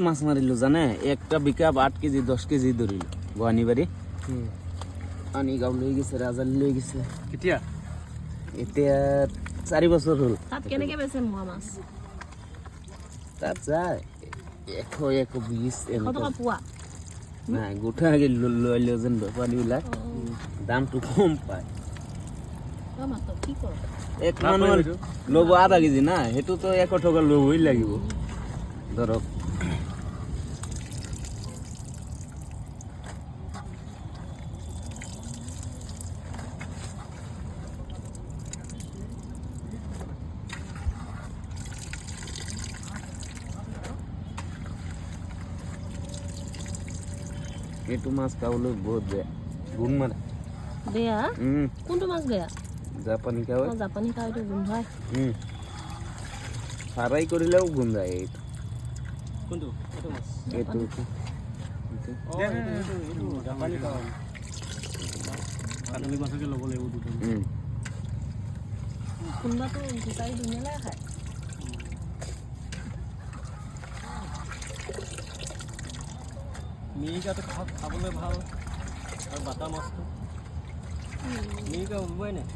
মাছ মাৰিলো জানে একটা বিকাপ 8 কেজি 10 কেজি ধৰিলো গুৱাহাটী বাৰী পানী গাঁও লৈ গৈছে ৰাজালি লৈ গৈছে কেতিয়া এতিয়া 4 বছৰ হ'ল তাত কেনেকে বেছে মোৱা মাছ তাত যায় 120 100 টকা পোৱা নাই গোটা লৈ যেন বেপাৰীবিলাক দামটো কম পায় মাত্ৰ কি কৰ এক মানুহ ল'ব আধা কেজি না সেইটোতো 100 টকা ল'বই লাগিব ধৰক এইটো মাছ খাবলৈ বহুত বেয়া গুণ মাৰে বেয়া কোনটো মাছ বেয়া জাপানী খাওঁ জাপানী খাওঁটো গোন্ধাই ফ্ৰাই কৰিলেও গোন্ধায় এইটো কোনটো এইটো মাছ এইটো এইটো জাপানী খাওঁ কাটলি মাছকে ল'ব লাগিব দুটা কোনোবাটো বিচাৰি ধুনীয়ালৈ খায় মিৰিকাটো খাবলৈ ভাল আৰু বাটা মাছটো মিৰিকা ওলোৱাই নাই